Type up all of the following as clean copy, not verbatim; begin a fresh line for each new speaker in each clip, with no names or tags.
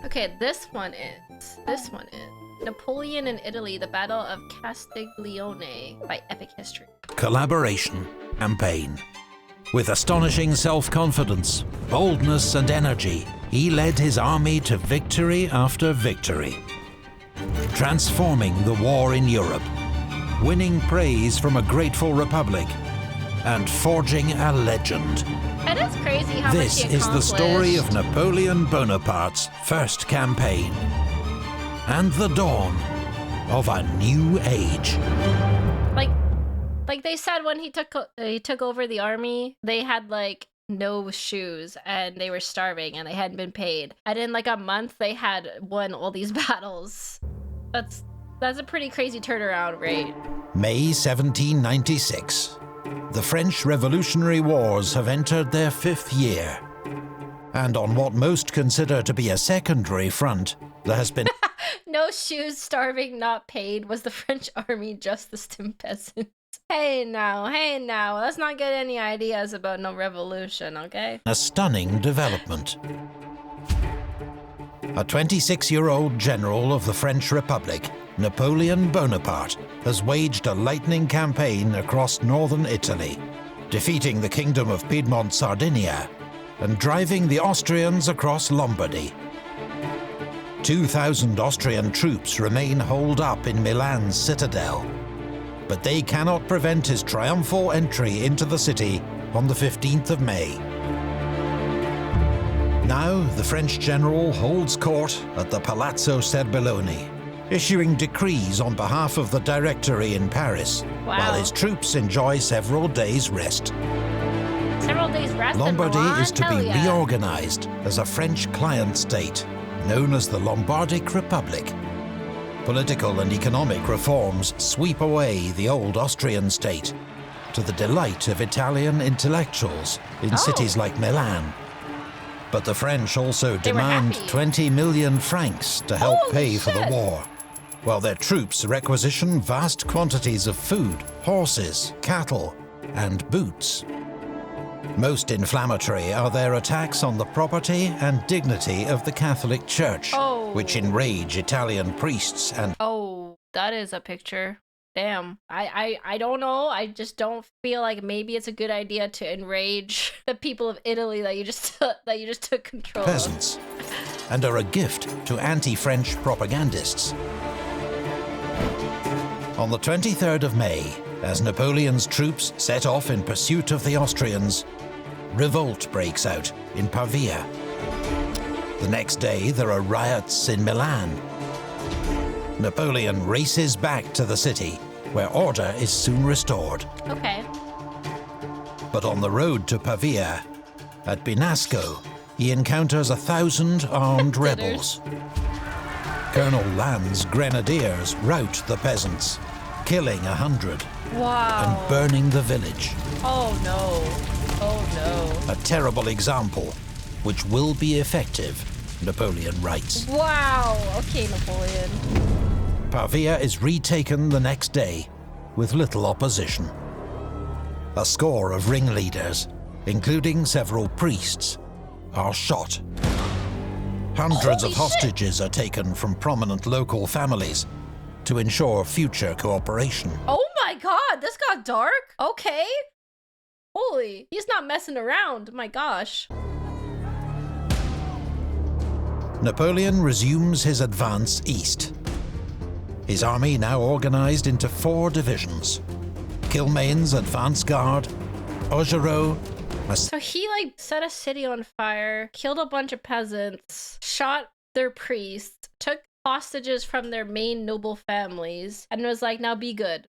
Okay, this one is. Napoleon in Italy, the Battle of Castiglione by Epic History.
Collaboration campaign. With astonishing self-confidence, boldness and energy, he led his army to victory after victory, transforming the war in Europe, winning praise from a grateful republic, and forging a legend.
It is crazy how much
This
he
is the story of
accomplished.
Napoleon Bonaparte's first campaign, and the dawn of a new age.
Like they said when he took over the army, they had like no shoes and they were starving and they hadn't been paid. And in like a month, they had won all these battles. That's a pretty crazy turnaround rate.
May 1796. The French Revolutionary Wars have entered their 5th year. And on what most consider to be a secondary front, there has been
No shoes, starving, not paid. Was the French army just the stim peasants? Hey now, let's not get any ideas about no revolution, okay?
a stunning development. A 26-year-old general of the French Republic, Napoleon Bonaparte, has waged a lightning campaign across northern Italy, defeating the Kingdom of Piedmont-Sardinia and driving the Austrians across Lombardy. 2,000 Austrian troops remain holed up in Milan's citadel, but they cannot prevent his triumphal entry into the city on the 15th of May. Now, the French general holds court at the Palazzo Serbelloni, issuing decrees on behalf of the Directory in Paris,
Wow.
while his troops enjoy several days' rest.
Several days rest in
Lombardy
Milan?
is to
Hell
be
yeah.
reorganized as a French client state, known as the Lombardic Republic. Political and economic reforms sweep away the old Austrian state, to the delight of Italian intellectuals in cities like Milan. But the French also
They were
demand
happy.
20 million francs to help
Holy
pay for the
shit.
war, while their troops requisition vast quantities of food, horses, cattle, and boots. Most inflammatory are their attacks on the property and dignity of the Catholic Church,
Oh.
which enrage Italian priests and
Oh, that is a picture. Damn. I don't know. I just don't feel like maybe it's a good idea to enrage the people of Italy that you just took control of.
peasants, and are a gift to anti-French propagandists. On the 23rd of May, as Napoleon's troops set off in pursuit of the Austrians, revolt breaks out in Pavia. The next day, there are riots in Milan. Napoleon races back to the city, where order is soon restored.
Okay.
But on the road to Pavia, at Binasco, he encounters 1,000 armed rebels. Colonel Lannes' grenadiers rout the peasants, killing 100
Wow.
and burning the village.
Oh no.
A terrible example, which will be effective, Napoleon writes.
Wow. Okay, Napoleon.
Pavia is retaken the next day, with little opposition. A score of ringleaders, including several priests, are shot. Hundreds
Holy
of hostages are taken from prominent local families to ensure future cooperation.
Oh my god, this got dark? Okay. Holy, he's not messing around. My gosh.
Napoleon resumes his advance east. His army now organized into 4 divisions. Kilmain's advance guard, Augereau,
So he like set a city on fire, killed a bunch of peasants, shot their priests, took hostages from their main noble families, and was like, now be good.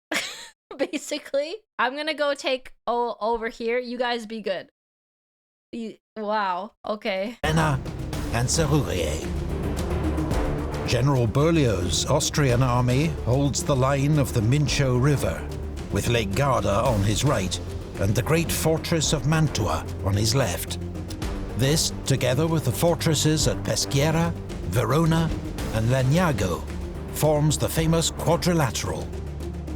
Basically, I'm gonna go take over here. You guys be good. Wow. Okay.
Enna, and Serurier. General Berlioz's Austrian army holds the line of the Mincio River, with Lake Garda on his right and the great fortress of Mantua on his left. This, together with the fortresses at Peschiera, Verona, and Lagnago, forms the famous quadrilateral.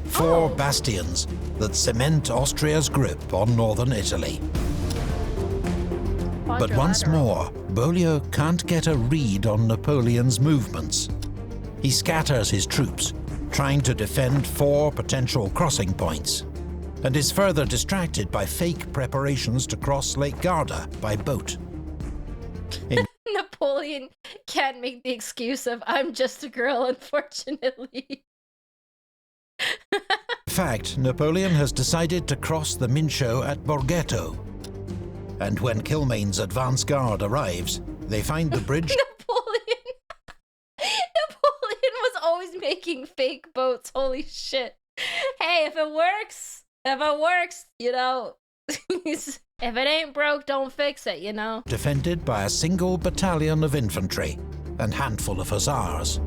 4 bastions that cement Austria's grip on northern Italy. But once more, Beaulieu can't get a read on Napoleon's movements. He scatters his troops, trying to defend 4 potential crossing points, and is further distracted by fake preparations to cross Lake Garda by boat.
Napoleon can't make the excuse of, I'm just a girl, unfortunately.
In fact, Napoleon has decided to cross the Mincio at Borghetto. And when Kilmain's advance guard arrives, they find the bridge...
Napoleon was always making fake boats, holy shit. Hey, if it works, you know, if it ain't broke, don't fix it, you know?
Defended by a single battalion of infantry and handful of hussars.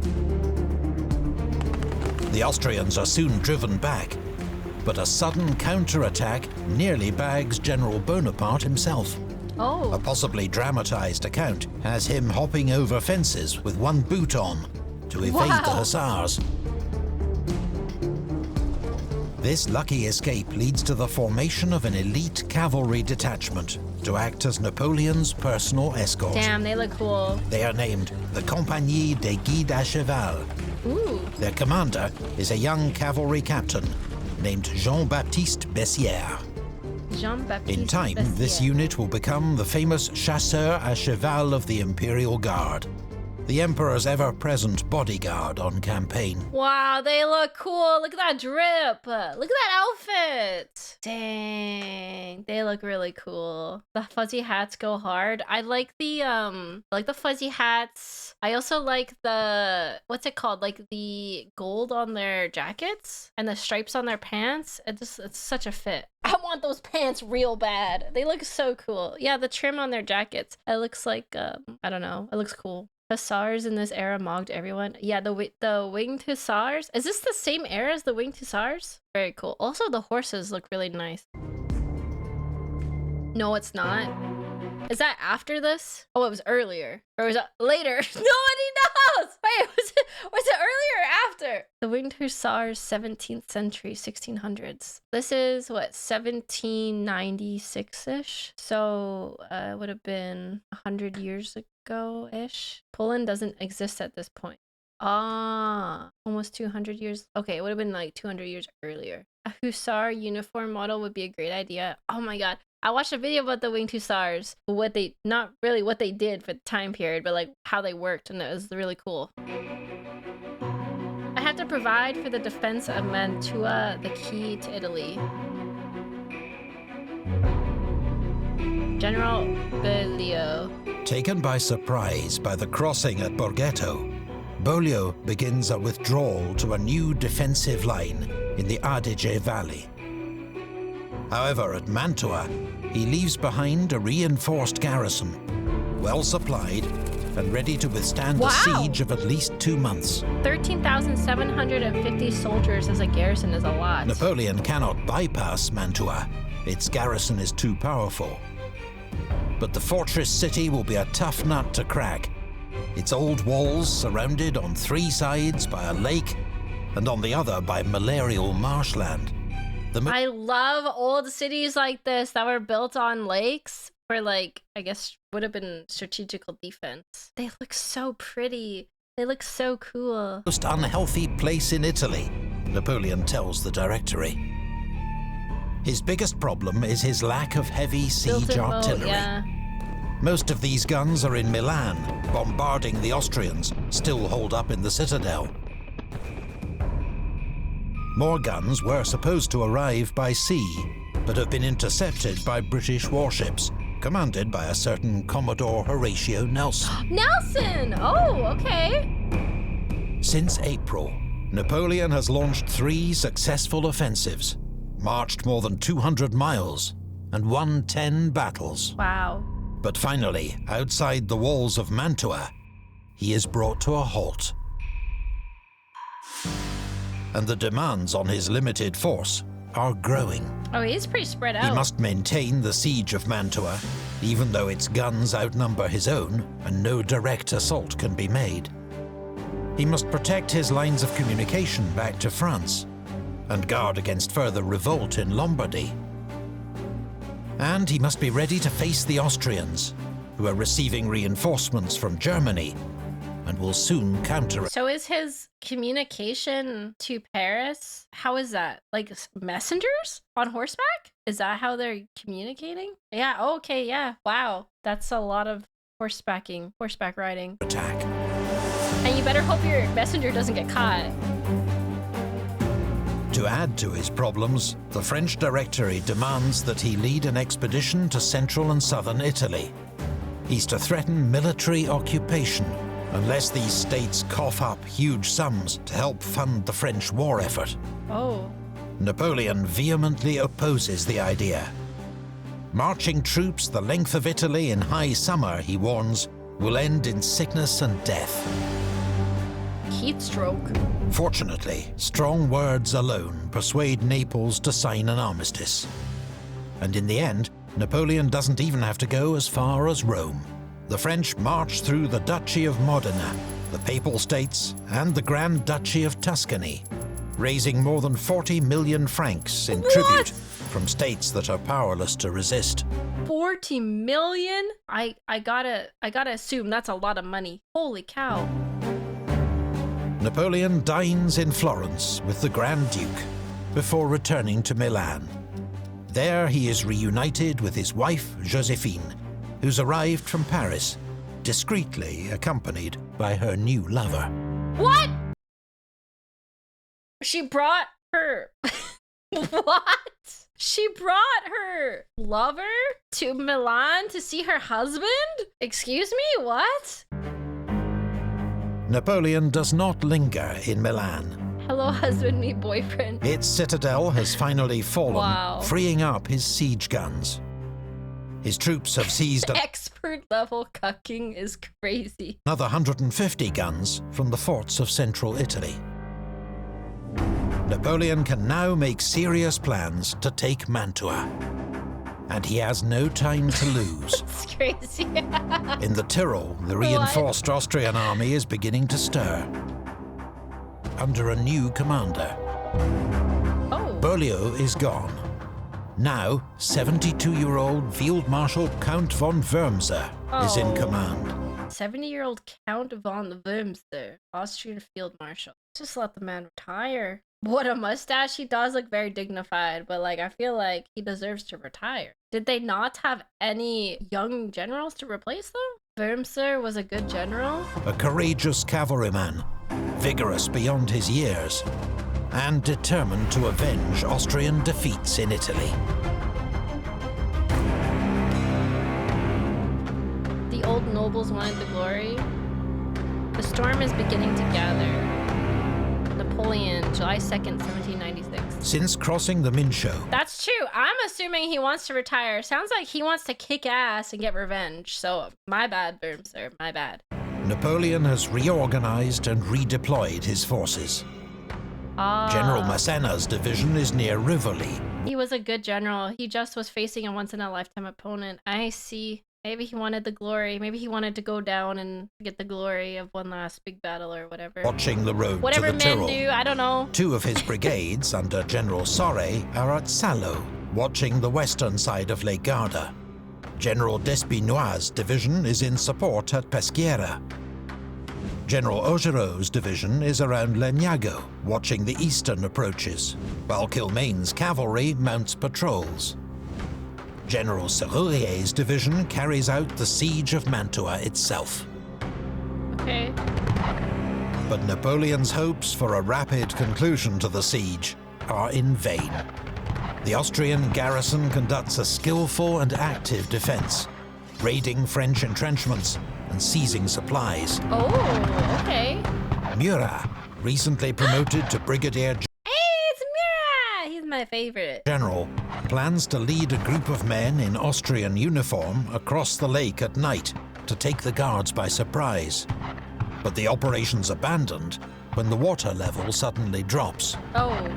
The Austrians are soon driven back, but a sudden counterattack nearly bags General Bonaparte himself.
Oh.
A possibly dramatized account has him hopping over fences with one boot on to evade the hussars. This lucky escape leads to the formation of an elite cavalry detachment to act as Napoleon's personal escort.
Damn, they look cool.
They are named the Compagnie des Guides à Cheval.
Ooh.
Their commander is a young cavalry captain named Jean-Baptiste Bessières. In time, this unit will become the famous Chasseurs à Cheval of the Imperial Guard, the Emperor's ever-present bodyguard on campaign.
Wow, they look cool. Look at that drip. Look at that outfit. Dang, they look really cool. The fuzzy hats go hard. I like the fuzzy hats. I also like the, what's it called? Like the gold on their jackets and the stripes on their pants. It's such a fit. I want those pants real bad. They look so cool. Yeah, the trim on their jackets. It looks like, I don't know. It looks cool. Hussars in this era mocked everyone. Yeah, the winged hussars. Is this the same era as the winged hussars? Very cool. Also, the horses look really nice. No, it's not. Is that after this? Oh, it was earlier. Or was it later? Nobody knows! Wait, was it earlier or after? The winged hussars, 17th century, 1600s. This is, what, 1796-ish? So, it would have been 100 years ago-ish. Poland doesn't exist at this point. Ah, almost 200 years. Okay, it would have been like 200 years earlier. A hussar uniform model would be a great idea. Oh my god. I watched a video about the winged hussars, not really what they did for the time period, but like how they worked, and it was really cool. I have to provide for the defense of Mantua, the key to Italy. General Beaulieu.
Taken by surprise by the crossing at Borghetto, Beaulieu begins a withdrawal to a new defensive line in the Adige Valley. However, at Mantua, he leaves behind a reinforced garrison, well supplied and ready to withstand a siege of at least 2 months.
13,750 soldiers as a garrison is a lot.
Napoleon cannot bypass Mantua. Its garrison is too powerful. But the fortress city will be a tough nut to crack. Its old walls surrounded on 3 sides by a lake and on the other by malarial marshland.
I love old cities like this that were built on lakes for, like, I guess would have been strategical defense. They look so pretty. They look so cool.
Most unhealthy place in Italy, Napoleon tells the Directory. His biggest problem is his lack of heavy siege artillery.
Yeah.
Most of these guns are in Milan, bombarding the Austrians, still holed up in the citadel. More guns were supposed to arrive by sea, but have been intercepted by British warships, commanded by a certain Commodore Horatio Nelson.
Nelson! Oh, okay.
Since April, Napoleon has launched 3 successful offensives, marched more than 200 miles, and won 10 battles.
Wow.
But finally, outside the walls of Mantua, he is brought to a halt. And the demands on his limited force are growing.
Oh, he's pretty spread out.
He must maintain the siege of Mantua, even though its guns outnumber his own and no direct assault can be made. He must protect his lines of communication back to France and guard against further revolt in Lombardy. And he must be ready to face the Austrians, who are receiving reinforcements from Germany and will soon counter.
So is his communication to Paris, how is that? Like messengers on horseback? Is that how they're communicating? Yeah, okay, yeah. Wow. That's a lot of horseback riding.
Attack.
And you better hope your messenger doesn't get caught.
To add to his problems, the French Directory demands that he lead an expedition to central and southern Italy. He's to threaten military occupation unless these states cough up huge sums to help fund the French war effort.
Oh.
Napoleon vehemently opposes the idea. Marching troops the length of Italy in high summer, he warns, will end in sickness and death.
Heat stroke.
Fortunately, strong words alone persuade Naples to sign an armistice. And in the end, Napoleon doesn't even have to go as far as Rome. The French march through the Duchy of Modena, the Papal States, and the Grand Duchy of Tuscany, raising more than 40 million francs in tribute from states that are powerless to resist.
40 million? I gotta assume that's a lot of money. Holy cow.
Napoleon dines in Florence with the Grand Duke before returning to Milan. There he is reunited with his wife, Josephine, who's arrived from Paris, discreetly accompanied by her new lover.
What? She brought her... What? She brought her lover to Milan to see her husband? Excuse me, what?
Napoleon does not linger in Milan.
Hello, husband, meet boyfriend.
Its citadel has finally fallen,
Wow.
freeing up his siege guns. His troops have seized
Expert level cucking is crazy.
another 150 guns from the forts of central Italy. Napoleon can now make serious plans to take Mantua. And he has no time to lose.
It's crazy.
In the Tyrol, the reinforced Austrian army is beginning to stir. Under a new commander.
Oh.
Berlioz is gone. Now, 72-year-old Field Marshal Count von Wurmser is in command.
70-year-old Count von Wurmser, Austrian field marshal. Just let the man retire. What a mustache. He does look very dignified, but like I feel like he deserves to retire. Did they not have any young generals to replace them? Wurmser was a good general.
A courageous cavalryman, vigorous beyond his years, and determined to avenge Austrian defeats in Italy.
The old nobles wanted the glory. The storm is beginning to gather. Napoleon, July 2nd, 1796.
Since crossing the Mincio,
That's true. I'm assuming he wants to retire. Sounds like he wants to kick ass and get revenge. So, my bad, Wurmser. My bad.
Napoleon has reorganized and redeployed his forces. General Massena's division is near Rivoli.
He was a good general. He just was facing a once-in-a-lifetime opponent. I see. Maybe he wanted the glory. Maybe he wanted to go down and get the glory of one last big battle or whatever.
Watching the road
Whatever
to the
men
Tyrol.
do, I don't know.
Two of his brigades under General Sorre are at Salo, watching the western side of Lake Garda. General Despinois' division is in support at Peschiera. General Augereau's division is around Legnago, watching the eastern approaches, while Kilmain's cavalry mounts patrols. General Serrurier's division carries out the siege of Mantua itself.
Okay.
But Napoleon's hopes for a rapid conclusion to the siege are in vain. The Austrian garrison conducts a skillful and active defense, raiding French entrenchments and seizing supplies.
Oh, okay.
Murat, recently promoted to brigadier
Hey, it's Murat! He's my favorite.
general, plans to lead a group of men in Austrian uniform across the lake at night to take the guards by surprise. But the operation's abandoned when the water level suddenly drops.
Oh.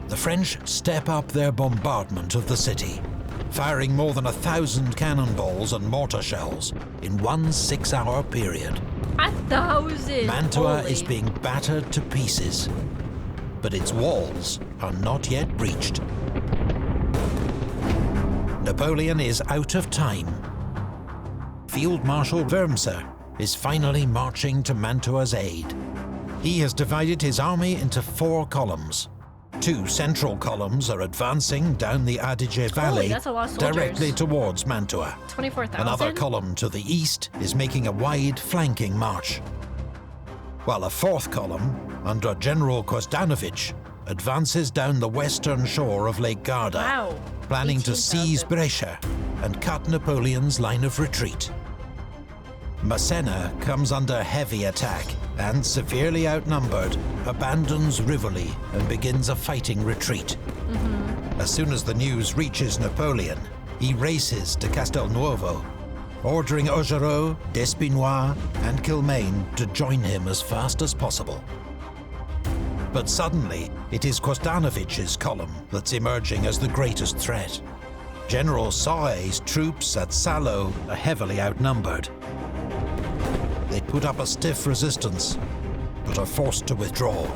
The French step up their bombardment of the city, firing more than 1,000 cannonballs and mortar shells in one 6-hour period.
1,000!
Mantua
Holy.
is being battered to pieces, but its walls are not yet breached. Napoleon is out of time, Field Marshal Wurmser is finally marching to Mantua's aid. He has divided his army into 4 columns. 2 central columns are advancing down the Adige Valley
that's a lot of soldiers.
directly towards Mantua.
24,000?
Another column to the east is making a wide flanking march, while a 4th column, under General Kostanovic, advances down the western shore of Lake Garda,
Wow.
planning to
18,000.
seize Brescia and cut Napoleon's line of retreat. Massena comes under heavy attack and, severely outnumbered, abandons Rivoli and begins a fighting retreat. As soon as the news reaches Napoleon, he races to Castelnuovo, ordering Augereau, Despinois and Kilmaine to join him as fast as possible. But suddenly, it is Kostanovic's column that's emerging as the greatest threat. General Saue's troops at Salo are heavily outnumbered. They put up a stiff resistance, but are forced to withdraw.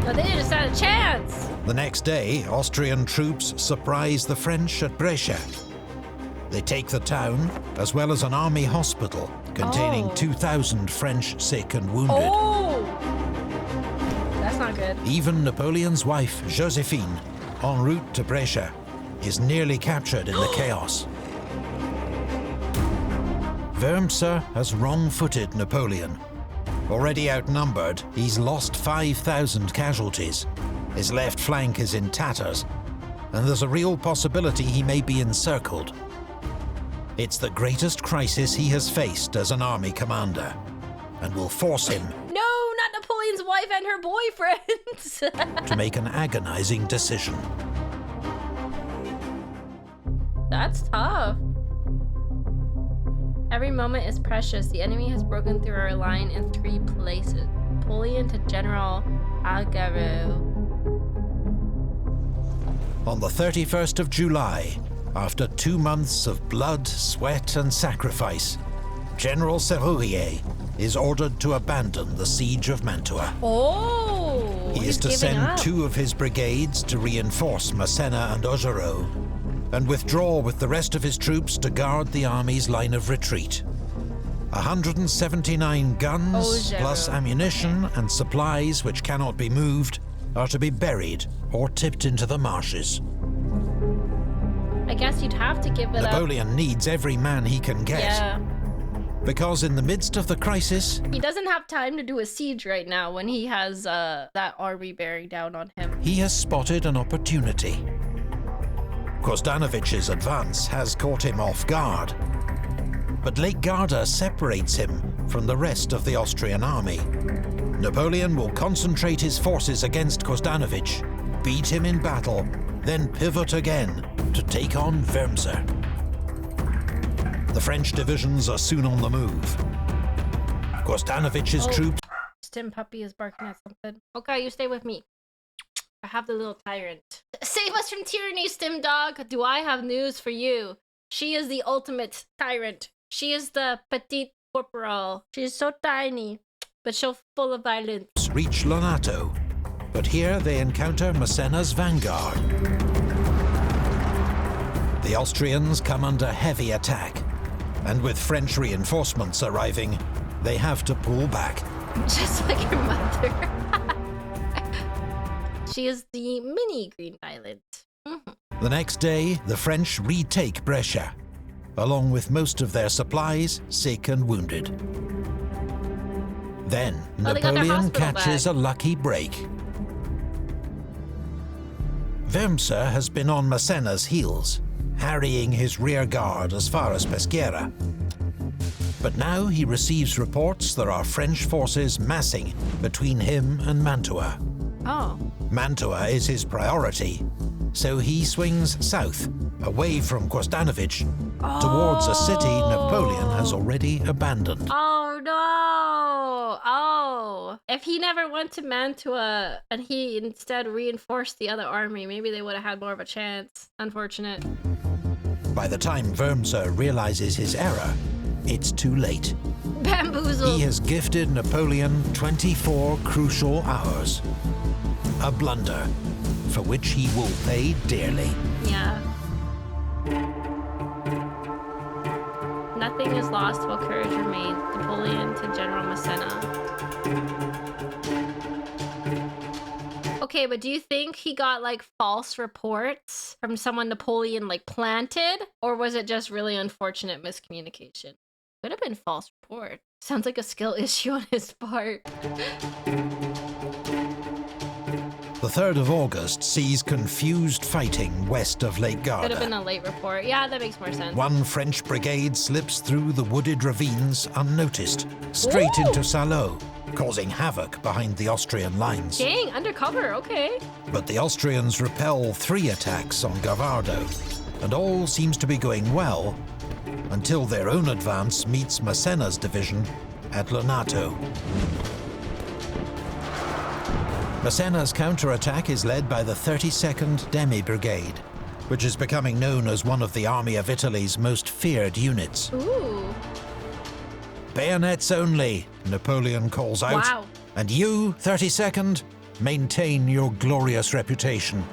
But they didn't stand a chance!
The next day, Austrian troops surprise the French at Brescia. They take the town, as well as an army hospital containing 2,000 French sick and wounded.
Oh! That's not good.
Even Napoleon's wife, Josephine, en route to Brescia, is nearly captured in the chaos. Wurmser has wrong-footed Napoleon. Already outnumbered, he's lost 5,000 casualties. His left flank is in tatters, and there's a real possibility he may be encircled. It's the greatest crisis he has faced as an army commander, and will force him
No, not Napoleon's wife and her boyfriend!
to make an agonizing decision.
That's tough. Every moment is precious. The enemy has broken through our line in 3 places. Napoleon to General Augereau.
On the 31st of July, after 2 months of blood, sweat and sacrifice, General Serrurier is ordered to abandon the siege of Mantua.
Oh!
He is
he's
to
giving
send
up.
2 of his brigades to reinforce Massena and Augereau, and withdraw with the rest of his troops to guard the army's line of retreat. 179 guns,
Augereau.
plus ammunition and supplies which cannot be moved, are to be buried or tipped into the marshes.
I guess you'd have to give it
Napoleon needs every man he can
up.
get,
Yeah.
because in the midst of the crisis,
He doesn't have time to do a siege right now when he has that army bearing down on him.
he has spotted an opportunity. Kostanovic's advance has caught him off guard, but Lake Garda separates him from the rest of the Austrian army. Napoleon will concentrate his forces against Kostanovic, beat him in battle, then pivot again to take on Wurmser. The French divisions are soon on the move. Kostanovic's troops
Stim puppy is barking at something. Okay, you stay with me. I have the little tyrant. Save us from tyranny, Stim dog. Do I have news for you? She is the ultimate tyrant. She is the petite corporal. She's so tiny, but so full of violence.
reach Lonato, but here they encounter Massena's vanguard. The Austrians come under heavy attack, and with French reinforcements arriving, they have to pull back.
Just like your mother. She is the mini green violet.
The next day, the French retake Brescia, along with most of their supplies, sick and wounded. Then,
they got their
Napoleon
hospital
catches
back.
a lucky break. Wurmser has been on Massena's heels, harrying his rear guard as far as Peschiera. But now he receives reports there are French forces massing between him and Mantua.
Oh.
Mantua is his priority, so he swings south, away from Kostanovic, towards a city Napoleon has already abandoned.
Oh no! Oh. If he never went to Mantua and he instead reinforced the other army, maybe they would have had more of a chance. Unfortunate.
By the time Wurmser realizes his error, it's too late.
Bamboozled.
He has gifted Napoleon 24 crucial hours. A blunder, for which he will pay dearly.
Yeah. Nothing Nothing is lost while courage remains. Napoleon to General Massena. Okay, but do you think he got like false reports from someone Napoleon like planted? Or was it just really unfortunate miscommunication? Could have been false report. Sounds like a skill issue on his part.
The 3rd of August sees confused fighting west of Lake Garda.
Could have been a late report. Yeah, that makes more sense.
One French brigade slips through the wooded ravines unnoticed, straight into Salo, causing havoc behind the Austrian lines.
Dang, undercover, okay.
But the Austrians repel 3 attacks on Gavardo, and all seems to be going well until their own advance meets Massena's division at Lonato. Massena's counterattack is led by the 32nd Demi Brigade, which is becoming known as one of the Army of Italy's most feared units.
Ooh.
Bayonets only, Napoleon calls out.
Wow.
And you, 32nd, maintain your glorious reputation.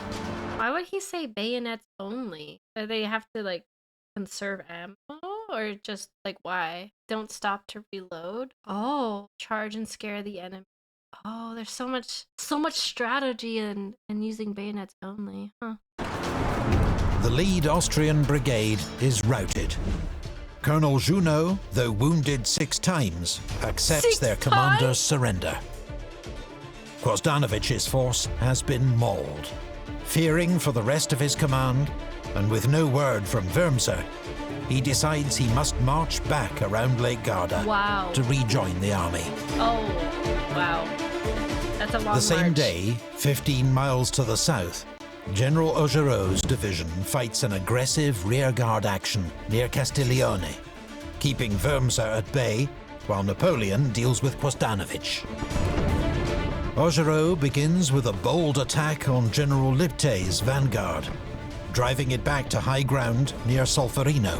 Why would he say bayonets only? Do they have to like conserve ammo? Or just like why? Don't stop to reload? Oh, charge and scare the enemy. Oh, there's so much strategy in using bayonets only, huh?
The lead Austrian brigade is routed. Colonel Junot, though wounded 6 times, accepts their commander's surrender. Gwozdanovich's force has been mauled. Fearing for the rest of his command, and with no word from Wurmser, he decides he must march back around Lake Garda to rejoin the army.
Oh, wow. That's a long march.
The same day, 15 miles to the south, General Augereau's division fights an aggressive rearguard action near Castiglione, keeping Wurmser at bay while Napoleon deals with Gwozdanovich. Augereau begins with a bold attack on General Liptay's vanguard, driving it back to high ground near Solferino.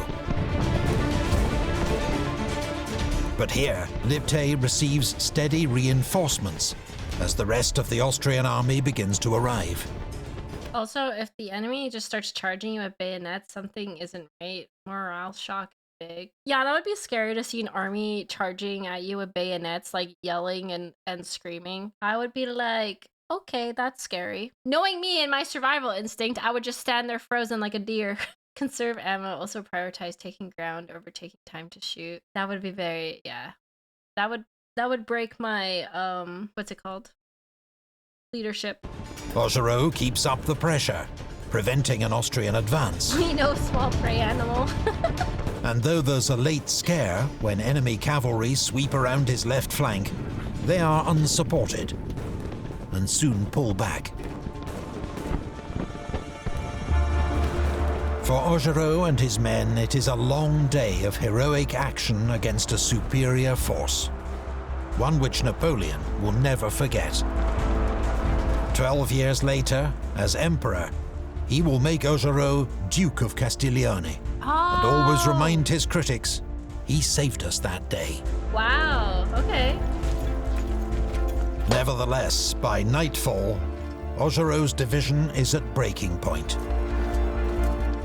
But here, Liptay receives steady reinforcements as the rest of the Austrian army begins to arrive.
Also, if the enemy just starts charging you with bayonets, something isn't right. Morale shock is big. Yeah, that would be scary to see an army charging at you with bayonets, like yelling and screaming. I would be like, okay, that's scary. Knowing me and my survival instinct, I would just stand there frozen like a deer. Conserve ammo, also prioritize taking ground over taking time to shoot. That would be very, yeah. That would break my, what's it called? Leadership.
Augereau keeps up the pressure, preventing an Austrian advance.
We know small prey animal.
And though there's a late scare when enemy cavalry sweep around his left flank, they are unsupported and soon pull back. For Augereau and his men, it is a long day of heroic action against a superior force, one which Napoleon will never forget. 12 years later, as emperor, he will make Augereau Duke of Castiglione, and always remind his critics, he saved us that day.
Wow, okay.
Nevertheless, by nightfall, Augereau's division is at breaking point.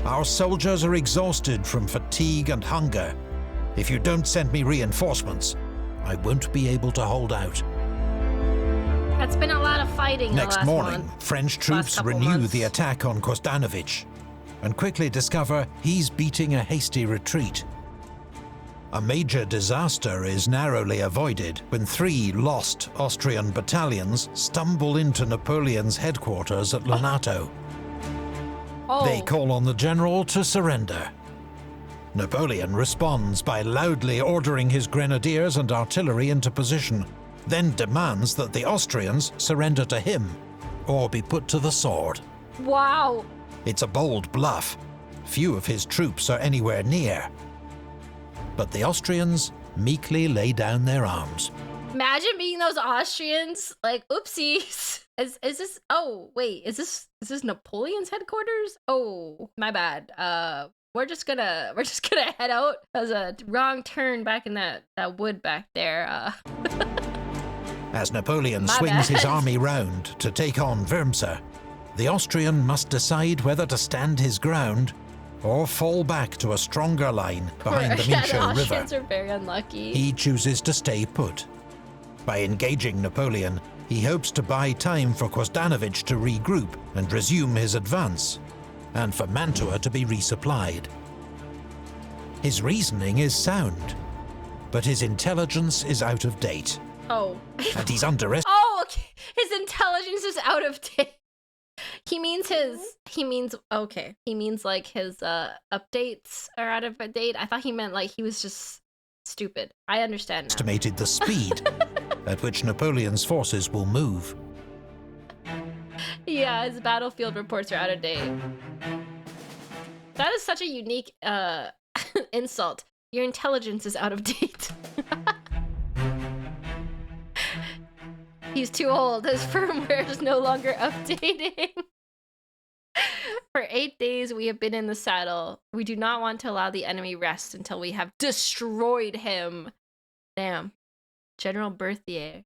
Our soldiers are exhausted from fatigue and hunger. If you don't send me reinforcements, I won't be able to hold out.
That's been a lot of fighting.
Next morning, French troops renew the attack on Gwozdanovich and quickly discover he's beating a hasty retreat. A major disaster is narrowly avoided when 3 lost Austrian battalions stumble into Napoleon's headquarters at Lonato. They call on the general to surrender. Napoleon responds by loudly ordering his grenadiers and artillery into position, then demands that the Austrians surrender to him or be put to the sword.
Wow.
It's a bold bluff. Few of his troops are anywhere near. But the Austrians meekly lay down their arms.
Imagine being those Austrians, like, oopsies. Is this, oh, wait, is this Napoleon's headquarters? Oh, my bad. We're just gonna head out. That was a wrong turn back in that wood back there.
As Napoleon swings his army round to take on Wurmser, the Austrian must decide whether to stand his ground or fall back to a stronger line behind the
Yeah,
Mincio
the
River.
Austrians are very unlucky.
He chooses to stay put. By engaging Napoleon, he hopes to buy time for Kostanovic to regroup and resume his advance, and for Mantua to be resupplied. His reasoning is sound, but his intelligence is out of date,
Oh.
and he's underestimated.
Oh, okay. His intelligence is out of date. He means like his updates are out of date. I thought he meant like he was just stupid. I understand now.
Estimated the speed at which Napoleon's forces will move.
Yeah, his battlefield reports are out of date. That is such a unique insult. Your intelligence is out of date. He's too old. His firmware is no longer updating. For 8 days, we have been in the saddle. We do not want to allow the enemy rest until we have destroyed him. Damn. General Berthier.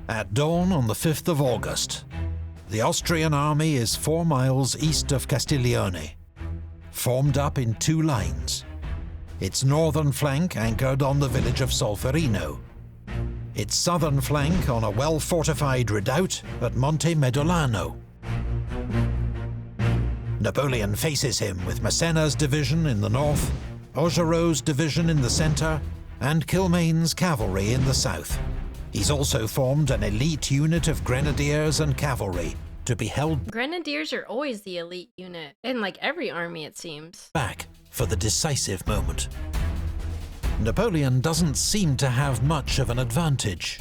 At dawn on the 5th of August, the Austrian army is 4 miles east of Castiglione, formed up in 2 lines. Its northern flank anchored on the village of Solferino, its southern flank on a well-fortified redoubt at Monte Medolano. Napoleon faces him with Massena's division in the north, Augereau's division in the centre, and Kilmain's cavalry in the south. He's also formed an elite unit of grenadiers and cavalry to be held
Grenadiers are always the elite unit. In like every army, it seems.
back for the decisive moment. Napoleon doesn't seem to have much of an advantage.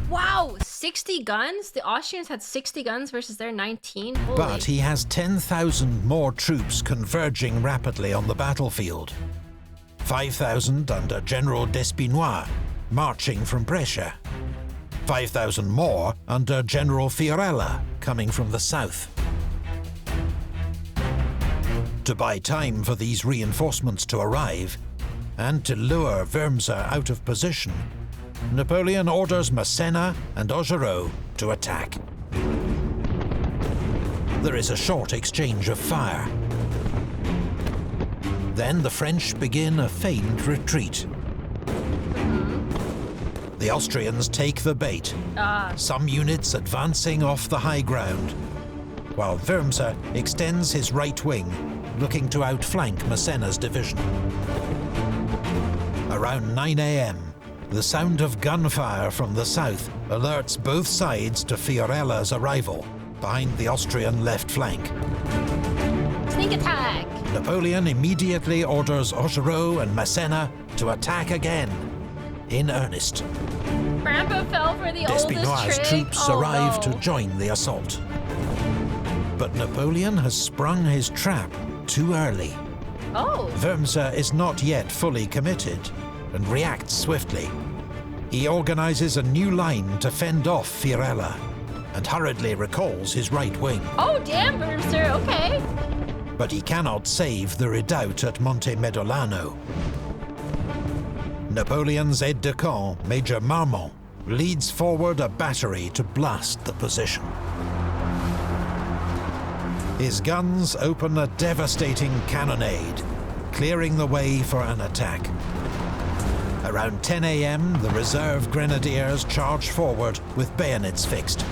Wow, 60 guns? The Austrians had 60 guns versus their 19? Holy.
But he has 10,000 more troops converging rapidly on the battlefield. 5,000 under General Despinois, marching from Brescia. 5,000 more under General Fiorella, coming from the south. To buy time for these reinforcements to arrive, and to lure Wurmser out of position, Napoleon orders Massena and Augereau to attack. There is a short exchange of fire. Then the French begin a feigned retreat. The Austrians take the bait, some units advancing off the high ground, while Wurmser extends his right wing, looking to outflank Massena's division. Around 9 a.m., the sound of gunfire from the south alerts both sides to Fiorella's arrival, behind the Austrian left flank.
Sneak attack!
Napoleon immediately orders Augereau and Massena to attack again, in earnest.
Grandpa fell for the oldest
Despinois'
trick.
troops
Oh,
arrive
no.
to join the assault. But Napoleon has sprung his trap too early.
Oh.
Wurmser is not yet fully committed and reacts swiftly. He organizes a new line to fend off Fiorella and hurriedly recalls his right wing.
Oh, damn, Wurmser, okay.
But he cannot save the redoubt at Monte Medolano. Napoleon's aide-de-camp, Major Marmont, leads forward a battery to blast the position. His guns open a devastating cannonade, clearing the way for an attack. Around 10 a.m., the reserve grenadiers charge forward with bayonets fixed,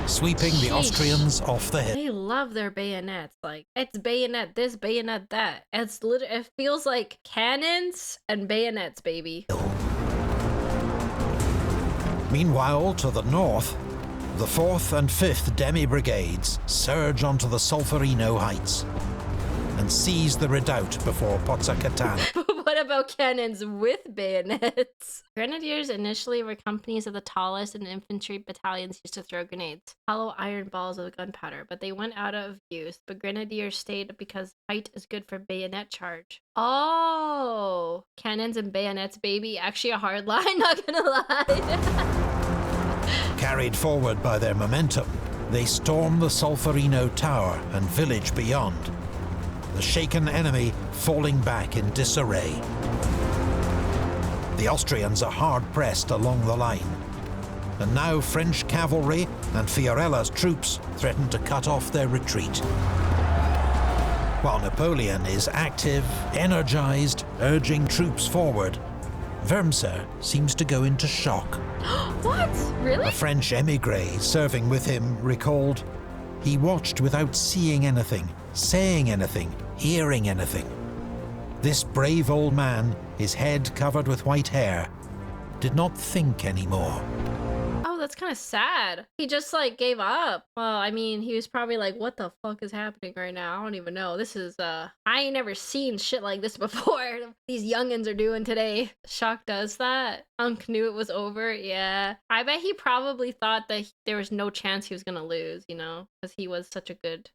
sweeping the
Sheesh.
Austrians off the hill.
They love their bayonets. Like, it's bayonet this, bayonet that. It feels like cannons and bayonets, baby.
Meanwhile, to the north, the 4th and 5th Demi Brigades surge onto the Solferino heights and seize the redoubt before Pozzacatana.
What about cannons with bayonets? Grenadiers initially were companies of the tallest, and infantry battalions used to throw grenades, hollow iron balls of gunpowder, but they went out of use. But grenadiers stayed because height is good for bayonet charge. Oh, cannons and bayonets, baby. Actually a hard line, not gonna lie.
Carried forward by their momentum, they storm the Solferino tower and village beyond, the shaken enemy falling back in disarray. The Austrians are hard-pressed along the line, and now French cavalry and Fiorella's troops threaten to cut off their retreat. While Napoleon is active, energized, urging troops forward, Wurmser seems to go into shock.
What? Really?
A French émigré serving with him recalled, "He watched without seeing anything, saying anything, hearing anything. This brave old man, his head covered with white hair, did not think anymore."
Oh, that's kind of sad. He just like gave up. Well, I mean, he was probably like, what the fuck is happening right now? I don't even know. This is, I ain't never seen shit like this before. These youngins are doing today. Shock does that. Unk knew it was over. Yeah. I bet he probably thought that there was no chance he was gonna lose, you know? Because he was such a good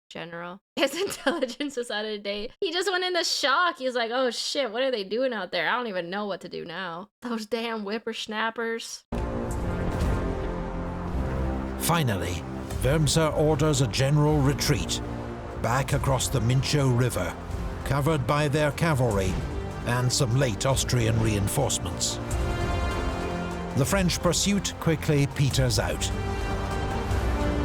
general. His intelligence was out of date. He just went into shock. He was like, oh shit, what are they doing out there? I don't even know what to do now. Those damn whippersnappers.
Finally, Wurmser orders a general retreat, back across the Mincio River, covered by their cavalry and some late Austrian reinforcements. The French pursuit quickly peters out.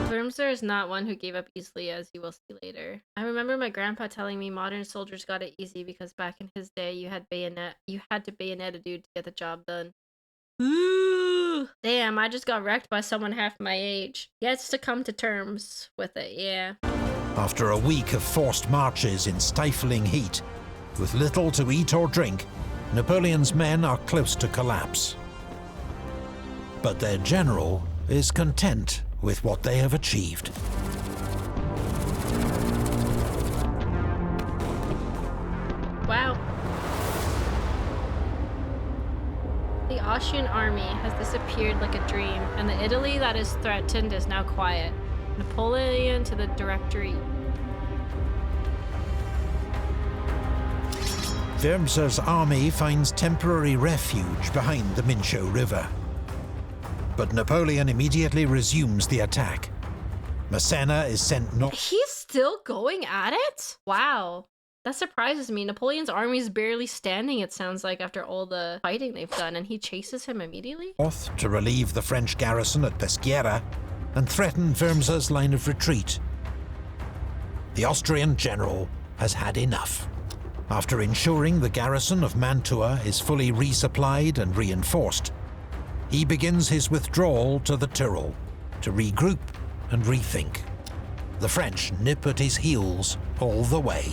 Wurmser is not one who gave up easily, as you will see later. I remember my grandpa telling me modern soldiers got it easy because back in his day you had to bayonet a dude to get the job done. Ooh, damn, I just got wrecked by someone half my age. Gets to come to terms with it, yeah.
After a week of forced marches in stifling heat, with little to eat or drink, Napoleon's men are close to collapse. But their general is content with what they have achieved.
Wow. The Austrian army has disappeared like a dream, and the Italy that is threatened is now quiet. Napoleon to the Directory.
Wurmser's army finds temporary refuge behind the Mincio River. But Napoleon immediately resumes the attack. Massena is sent north.
He's still going at it? Wow. That surprises me. Napoleon's army is barely standing, it sounds like, after all the fighting they've done, and he chases him immediately?
To relieve the French garrison at Peschiera and threaten Wurmser's line of retreat. The Austrian general has had enough. After ensuring the garrison of Mantua is fully resupplied and reinforced, he begins his withdrawal to the Tyrol to regroup and rethink. The French nip at his heels all the way.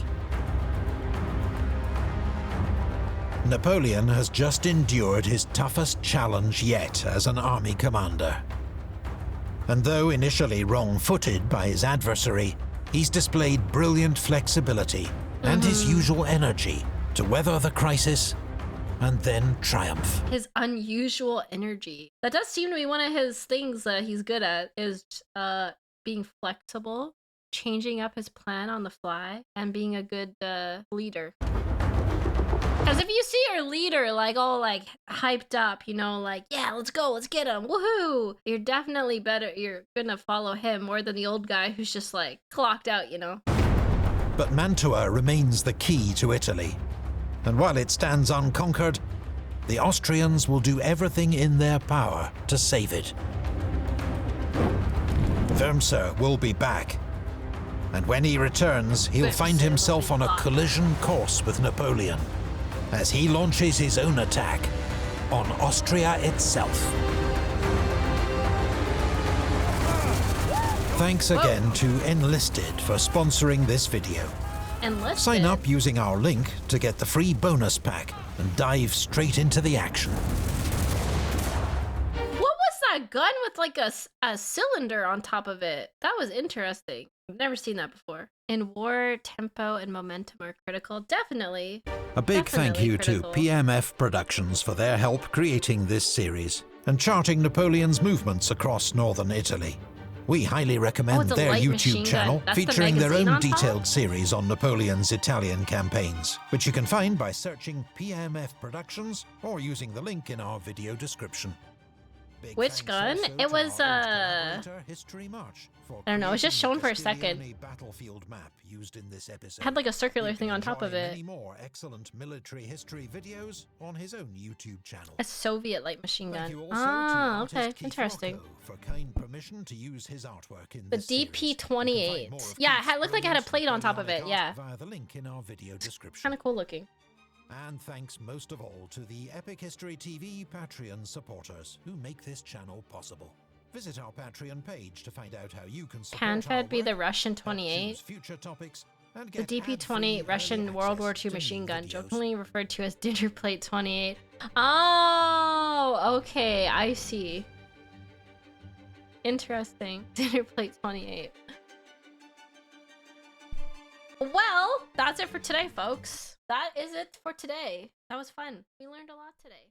Napoleon has just endured his toughest challenge yet as an army commander. And though initially wrong-footed by his adversary, he's displayed brilliant flexibility and his usual energy to weather the crisis and then triumph.
His unusual energy. That does seem to be one of his things that he's good at, is being flexible, changing up his plan on the fly, and being a good leader. Because if you see your leader like all like hyped up, you know, like, yeah, let's go, let's get him, woohoo, you're definitely better, you're gonna follow him more than the old guy who's just like clocked out, you know.
But Mantua remains the key to Italy. And while it stands unconquered, the Austrians will do everything in their power to save it. Wurmser will be back. And when he returns, he'll find himself on a collision course with Napoleon, as he launches his own attack on Austria itself. Thanks again to Enlisted for sponsoring this video.
Enlisted?
Sign up using our link to get the free bonus pack and dive straight into the action.
What was that gun with like a cylinder on top of it? That was interesting. I've never seen that before. In war, tempo and momentum are critical. Definitely.
A big thank you to PMF Productions for their help creating this series and charting Napoleon's movements across northern Italy. We highly recommend their YouTube channel, featuring their own detailed series on Napoleon's Italian campaigns, which you can find by searching PMF Productions or using the link in our video description.
Which gun? It was
History March
I don't know, it was just shown for a second.
Castiglione battlefield map used in this episode.
It had like a circular
You
thing
can
on top of
enjoy
it.
many more excellent military history videos on his own YouTube channel.
A Soviet light machine
Thank
gun.
you also
Ah,
to
okay,
artist Keith
interesting.
Rocco for kind permission to use his artwork in
The
this series. You can find
DP-28.
more of
Yeah,
Keith's
it looked like it had a
brilliant
plate on top of it.
Napoleonic
Yeah,
art via the link in our video description.
kind of cool looking.
And thanks most of all to the Epic History TV Patreon supporters who make this channel possible. Visit our Patreon page to find out how you can support
Can
our
Fed be the
work,
Russian
help
28?
choose future topics, and
The
get
DP-28
ad-free
Russian
early
World War
access
II
to
machine
new
gun,
videos.
jokingly referred to as Dinner Plate 28. Oh, okay, I see. Interesting. Dinner Plate 28. Well, that's it for today, folks. That is it for today. That was fun. We learned a lot today.